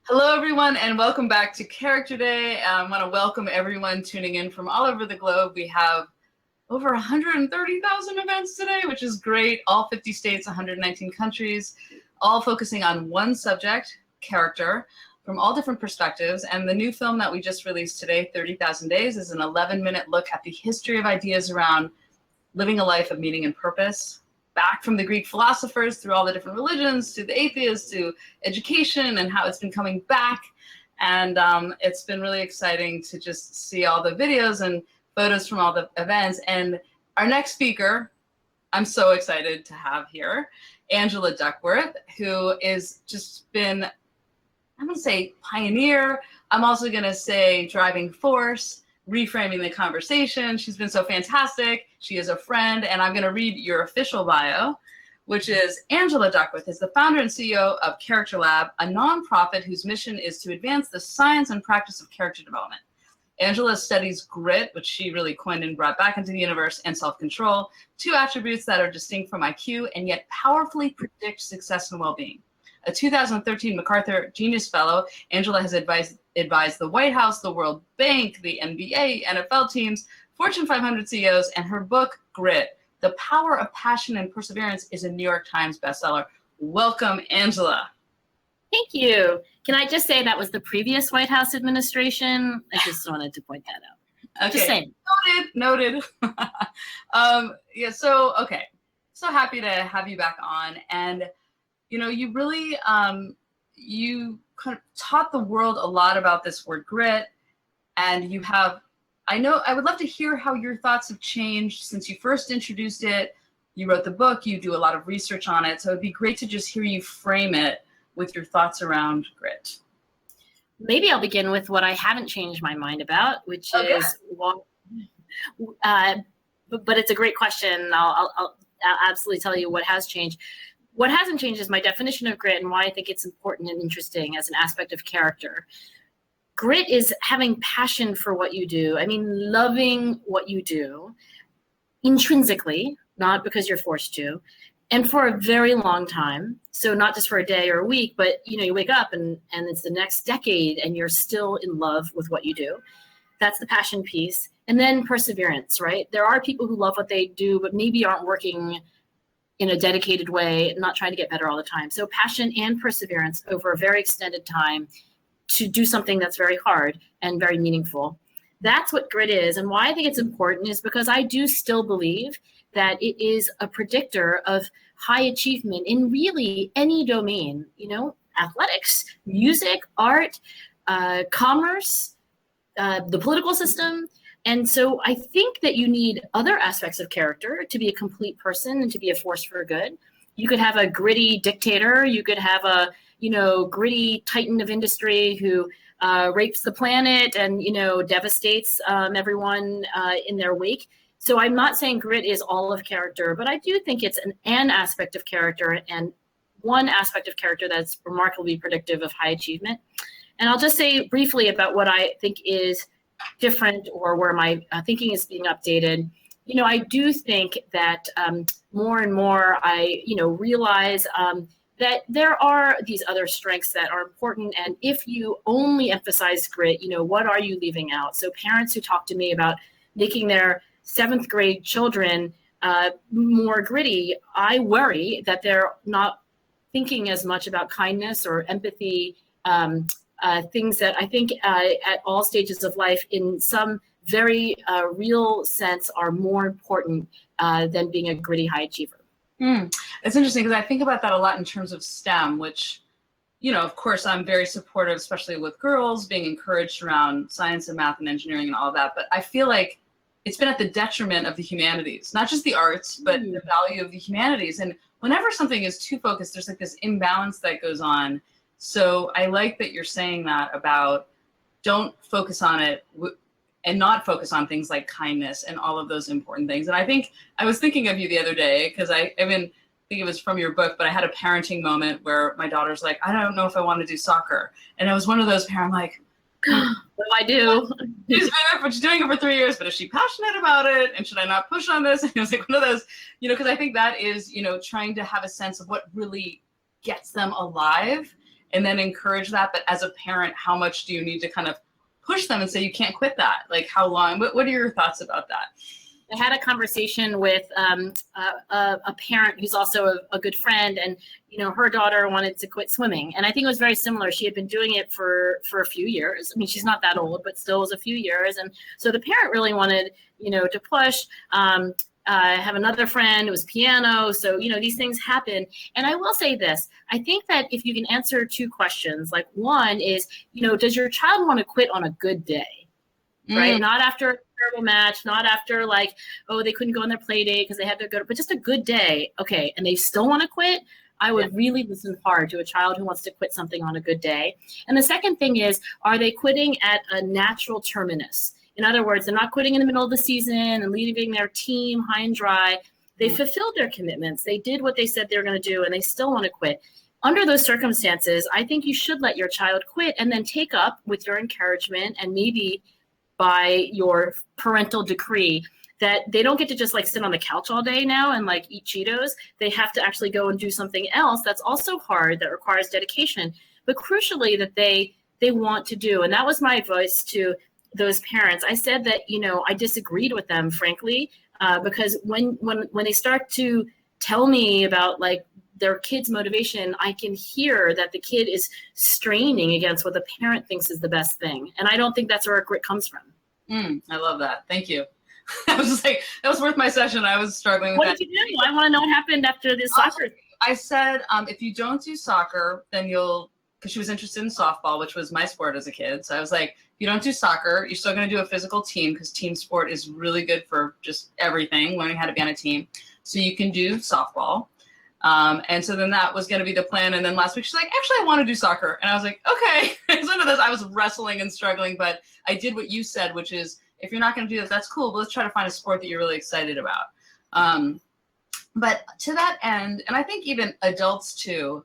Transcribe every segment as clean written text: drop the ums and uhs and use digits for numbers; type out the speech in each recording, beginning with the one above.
Hello, everyone, and welcome back to Character Day. I want to welcome everyone tuning in from all over the globe. We have over 130,000 events today, which is great. All 50 states, 119 countries, all focusing on one subject, character, from all different perspectives. And the new film that we just released today, 30,000 Days, is an 11-minute look at the history of ideas around living a life of meaning and purpose, back from the Greek philosophers through all the different religions to the atheists to education and how it's been coming back. And it's been really exciting to just see all the videos and photos from all the events. And our next speaker, I'm so excited to have here, Angela Duckworth, who is just been, I'm going to say pioneer. I'm also going to say driving force, reframing the conversation. She's been so fantastic. She is a friend, and I'm going to read your official bio, which is Angela Duckworth is the founder and CEO of Character Lab, a nonprofit whose mission is to advance the science and practice of character development. Angela studies grit, which she really coined and brought back into the universe, and self-control, two attributes that are distinct from IQ and yet powerfully predict success and well-being. A 2013 MacArthur Genius Fellow, Angela has advised the White House, the World Bank, the NBA, NFL teams, Fortune 500 CEOs, and her book, Grit, The Power of Passion and Perseverance, is a New York Times bestseller. Welcome, Angela. Thank you. Can I just say that was the previous White House administration? I just wanted to point that out. Okay. Just saying. Noted. So happy to have you back on. And you know, you really, you kind of taught the world a lot about this word grit, and you have, I would love to hear how your thoughts have changed since you first introduced it. You wrote the book, you do a lot of research on it, so it'd be great to just hear you frame it with your thoughts around grit. Maybe I'll begin with what I haven't changed my mind about, which is, but it's a great question. I'll absolutely tell you what has changed. What hasn't changed is my definition of grit and why I think it's important and interesting as an aspect of character. Grit is having passion for what you do. I mean, loving what you do intrinsically, not because you're forced to, and for a very long time. So not just for a day or a week, but you wake up and it's the next decade and you're still in love with what you do. That's the passion piece. And then perseverance, right? There are people who love what they do, but maybe aren't working in a dedicated way, not trying to get better all the time. So passion and perseverance over a very extended time to do something that's very hard and very meaningful. That's what grit is. And why I think it's important is because I do still believe that it is a predictor of high achievement in really any domain, athletics, music, art, commerce, the political system. And so I think that you need other aspects of character to be a complete person and to be a force for good. You could have a gritty dictator. You could have a, gritty titan of industry who rapes the planet and, devastates everyone in their wake. So I'm not saying grit is all of character, but I do think it's an aspect of character and one aspect of character that's remarkably predictive of high achievement. And I'll just say briefly about what I think is different or where my thinking is being updated. I do think that more and more I, realize that there are these other strengths that are important. And if you only emphasize grit, what are you leaving out? So parents who talk to me about making their 7th grade children more gritty, I worry that they're not thinking as much about kindness or empathy, things that I think at all stages of life in some very real sense are more important than being a gritty high achiever. It's interesting because I think about that a lot in terms of STEM, which, of course, I'm very supportive, especially with girls being encouraged around science and math and engineering and all that. But I feel like it's been at the detriment of the humanities, not just the arts, but the value of the humanities. And whenever something is too focused, there's like this imbalance that goes on. So I like that you're saying that about don't focus on it and not focus on things like kindness and all of those important things. And I think I was thinking of you the other day because I think it was from your book, but I had a parenting moment where my daughter's like, I don't know if I want to do soccer. And I was one of those parents like, what do I do? She's doing it for 3 years, but is she passionate about it? And should I not push on this? And it was like one of those, because I think that is, trying to have a sense of what really gets them alive and then encourage that. But as a parent, how much do you need to kind of push them and say, you can't quit that? Like how long? What are your thoughts about that? I had a conversation with a parent who's also a good friend, and her daughter wanted to quit swimming, and I think it was very similar. She had been doing it for a few years. I mean, she's not that old, but still was a few years, and so the parent really wanted to push. I have another friend, it was piano, so these things happen. And I will say this: I think that if you can answer two questions, like one is, does your child want to quit on a good day? Right? Not after a terrible match, not after like, oh, they couldn't go on their play date because they had to go, but just a good day. Okay. And they still want to quit. I would really listen hard to a child who wants to quit something on a good day. And the second thing is, are they quitting at a natural terminus? In other words, they're not quitting in the middle of the season and leaving their team high and dry. They fulfilled their commitments. They did what they said they were going to do, and they still want to quit. Under those circumstances, I think you should let your child quit and then take up with your encouragement and maybe by your parental decree that they don't get to just like sit on the couch all day now and like eat Cheetos. They have to actually go and do something else that's also hard, that requires dedication, but crucially that they want to do. And that was my advice to those parents. I said that, I disagreed with them, frankly, because when they start to tell me about like their kid's motivation, I can hear that the kid is straining against what the parent thinks is the best thing. And I don't think that's where grit comes from. I love that. Thank you. I was just like, that was worth my session. I was struggling with that. What did you do? I want to know what happened after this soccer. I said, if you don't do soccer, then because she was interested in softball, which was my sport as a kid. So I was like, if you don't do soccer, you're still going to do a physical team because team sport is really good for just everything, learning how to be on a team. So you can do softball. And so then that was going to be the plan. And then last week she's like, actually, I want to do soccer. And I was like, okay. So into this, I was wrestling and struggling, but I did what you said, which is if you're not going to do this, that's cool. But let's try to find a sport that you're really excited about. But to that end, and I think even adults too,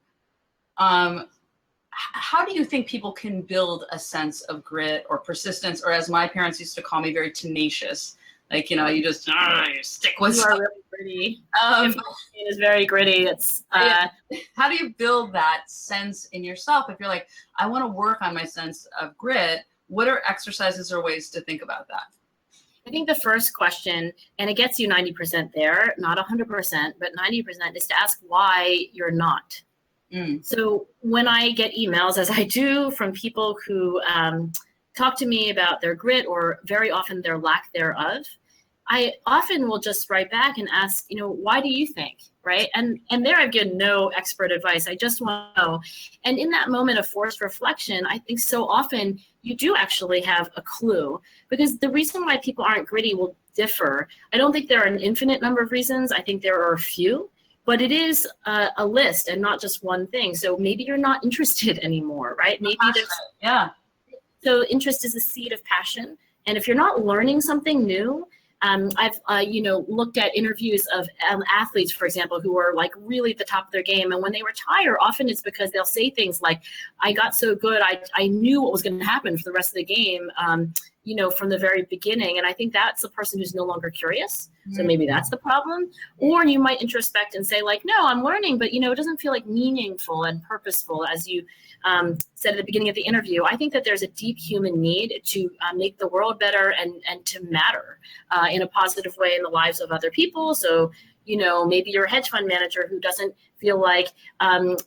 how do you think people can build a sense of grit or persistence, or as my parents used to call me, very tenacious? Like, you just you stick with you stuff. are really gritty. It is very gritty. It's how do you build that sense in yourself? If you're like, I want to work on my sense of grit, what are exercises or ways to think about that? I think the first question, and it gets you 90% there, not 100%, but 90%, is to ask why you're not. So when I get emails, as I do, from people who talk to me about their grit or very often their lack thereof, I often will just write back and ask, why do you think, right? And there I've given no expert advice. I just want to know. And in that moment of forced reflection, I think so often you do actually have a clue, because the reason why people aren't gritty will differ. I don't think there are an infinite number of reasons. I think there are a few, but it is a list and not just one thing. So maybe you're not interested anymore, right? Maybe there's, So interest is a seed of passion. And if you're not learning something new, I've looked at interviews of athletes, for example, who are like really at the top of their game. And when they retire, often it's because they'll say things like, I got so good, I knew what was going to happen for the rest of the game, from the very beginning. And I think that's the person who's no longer curious. So maybe that's the problem. Or you might introspect and say like, no, I'm learning, but it doesn't feel like meaningful and purposeful, as you said at the beginning of the interview. I think that there's a deep human need to make the world better and to matter in a positive way in the lives of other people. So, maybe you're a hedge fund manager who doesn't feel like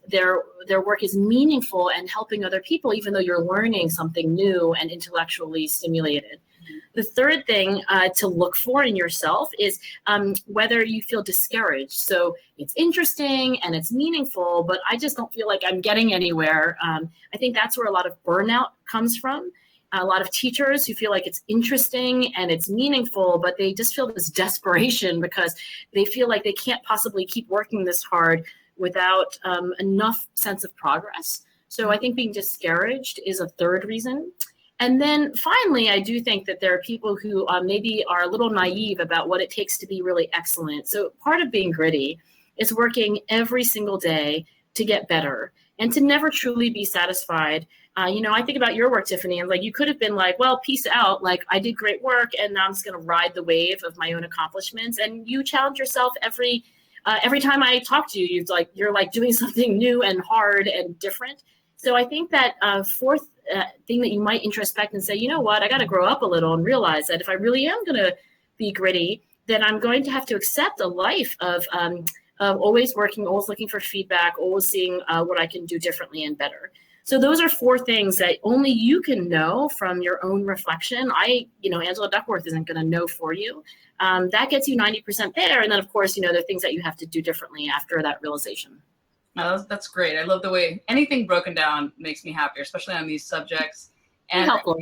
their work is meaningful and helping other people, even though you're learning something new and intellectually stimulated. The third thing to look for in yourself is whether you feel discouraged. So it's interesting and it's meaningful, but I just don't feel like I'm getting anywhere. I think that's where a lot of burnout comes from. A lot of teachers who feel like it's interesting and it's meaningful, but they just feel this desperation because they feel like they can't possibly keep working this hard without enough sense of progress. So I think being discouraged is a third reason. And then finally, I do think that there are people who maybe are a little naive about what it takes to be really excellent. So part of being gritty is working every single day to get better and to never truly be satisfied. I think about your work, Tiffany, and like you could have been like, well, peace out. Like I did great work and now I'm just going to ride the wave of my own accomplishments. And you challenge yourself every time I talk to you, you're like doing something new and hard and different. So I think that fourth thing that you might introspect and say, you know what, I got to grow up a little and realize that if I really am going to be gritty, then I'm going to have to accept a life of always working, always looking for feedback, always seeing what I can do differently and better. So those are four things that only you can know from your own reflection. Angela Duckworth isn't going to know for you. That gets you 90% there. And then, of course, there are things that you have to do differently after that realization. No, that's great. I love the way anything broken down makes me happier, especially on these subjects. And helpful.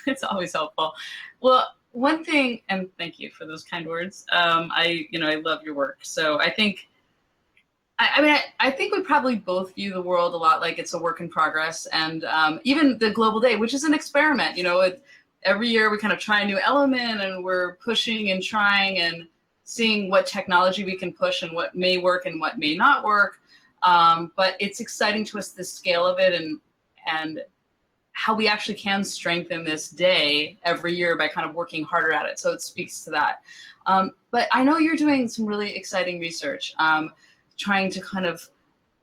It's always helpful. Well, one thing, and thank you for those kind words. I love your work. So I think, I think we probably both view the world a lot like it's a work in progress, and even the Global Day, which is an experiment. Every year we kind of try a new element, and we're pushing and trying and seeing what technology we can push and what may work and what may not work. But it's exciting to us, the scale of it, and how we actually can strengthen this day every year by kind of working harder at it. So it speaks to that. But I know you're doing some really exciting research, trying to kind of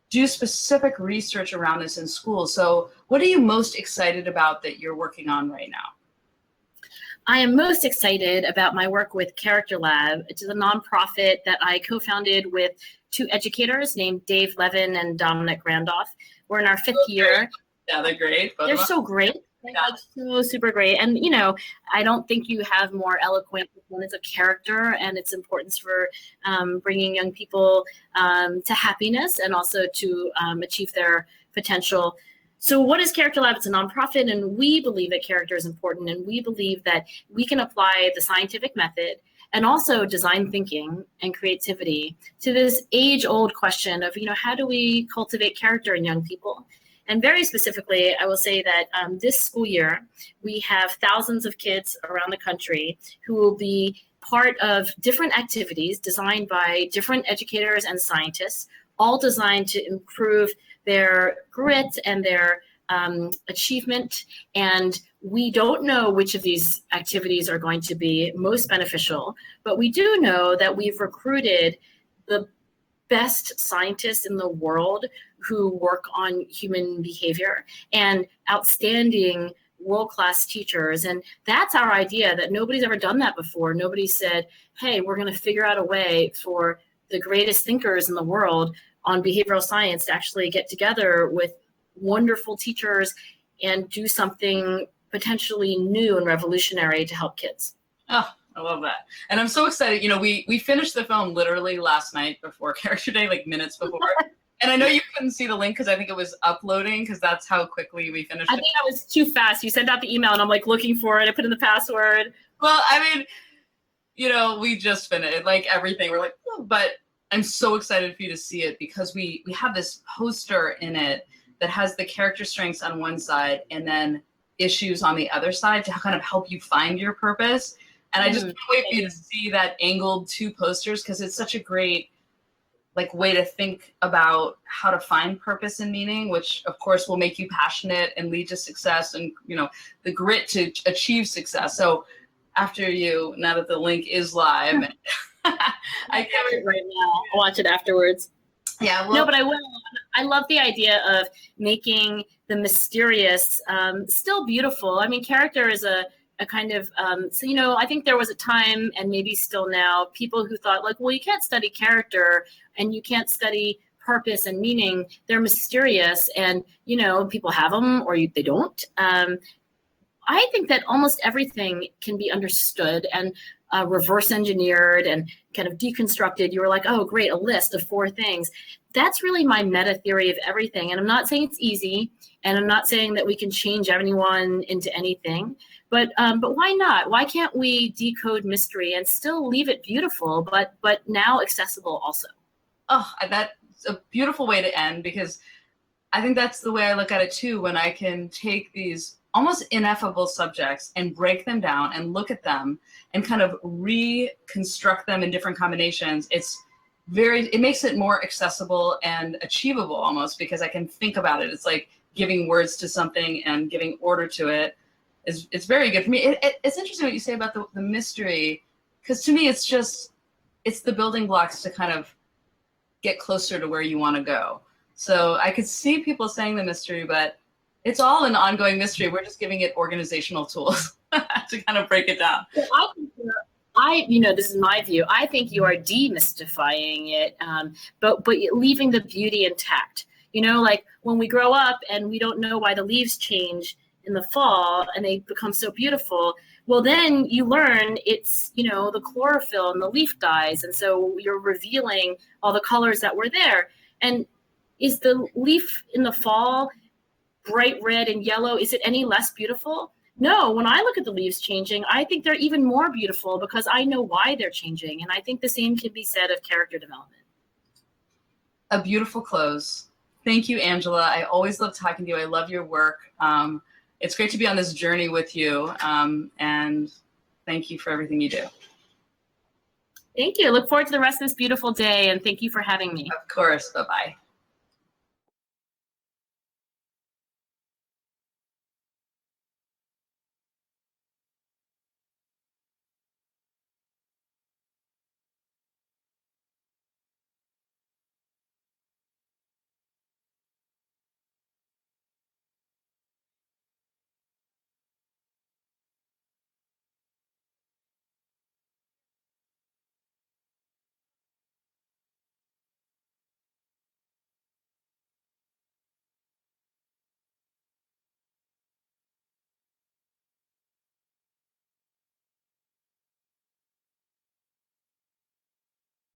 do specific research around this in schools. So what are you most excited about that you're working on right now? I am most excited about my work with Character Lab. It's a nonprofit that I co-founded with two educators named Dave Levin and Dominic Randolph. We're in our fifth year. Yeah, they're great. They're so great. They're so super great. And, I don't think you have more eloquent components of character and its importance for bringing young people to happiness and also to achieve their potential. So what is Character Lab? It's a nonprofit, and we believe that character is important, and we believe that we can apply the scientific method and also design thinking and creativity to this age-old question of, how do we cultivate character in young people? And very specifically, I will say that this school year, we have thousands of kids around the country who will be part of different activities designed by different educators and scientists, all designed to improve their grit and their achievement. And we don't know which of these activities are going to be most beneficial, but we do know that we've recruited the best scientists in the world who work on human behavior and outstanding world-class teachers. And that's our idea, that nobody's ever done that before. Nobody said, hey, we're going to figure out a way for the greatest thinkers in the world on behavioral science to actually get together with wonderful teachers and do something potentially new and revolutionary to help kids. Oh, I love that. And I'm so excited. We finished the film literally last night before Character Day, like minutes before. And I know you couldn't see the link because I think it was uploading, because that's how quickly we finished it. I think I was too fast. You sent out the email and I'm like looking for it. I put in the password. Well, we just finished like everything. We're like, oh, but I'm so excited for you to see it, because we have this poster in it that has the character strengths on one side and then issues on the other side to kind of help you find your purpose. And I just can't wait for you to see that angled two posters, because it's such a great way to think about how to find purpose and meaning, which of course will make you passionate and lead to success and, the grit to achieve success. So after now that the link is live, I can't wait right now. I'll watch it afterwards. Yeah. Well, no, but I will. I love the idea of making the mysterious still beautiful. Character is a kind of, I think there was a time, and maybe still now, people who thought well, you can't study character and you can't study purpose and meaning. They're mysterious, and, people have them or they don't. I think that almost everything can be understood and reverse engineered and kind of deconstructed. You were like, oh, great, a list of 4 things. That's really my meta theory of everything. And I'm not saying it's easy, and I'm not saying that we can change anyone into anything, but why not? Why can't we decode mystery and still leave it beautiful, but now accessible also? Oh, that's a beautiful way to end, because I think that's the way I look at it too, when I can take these almost ineffable subjects and break them down and look at them and kind of reconstruct them in different combinations. It makes it more accessible and achievable almost, because I can think about it. It's like giving words to something and giving order to it. It's very good for me. It's interesting what you say about the mystery, because to me it's the building blocks to kind of get closer to where you want to go. So I could see people saying the mystery, but it's all an ongoing mystery. We're just giving it organizational tools to kind of break it down. Well, this is my view. I think you are demystifying it, but leaving the beauty intact. Like when we grow up and we don't know why the leaves change in the fall and they become so beautiful. Well, then you learn it's, the chlorophyll and the leaf dies. And so you're revealing all the colors that were there. And is the leaf in the fall bright red and yellow? Is it any less beautiful? No, when I look at the leaves changing, I think they're even more beautiful because I know why they're changing. And I think the same can be said of character development. A beautiful close. Thank you, Angela. I always love talking to you. I love your work. It's great to be on this journey with you. And thank you for everything you do. Thank you. I look forward to the rest of this beautiful day. And thank you for having me. Of course. Bye-bye.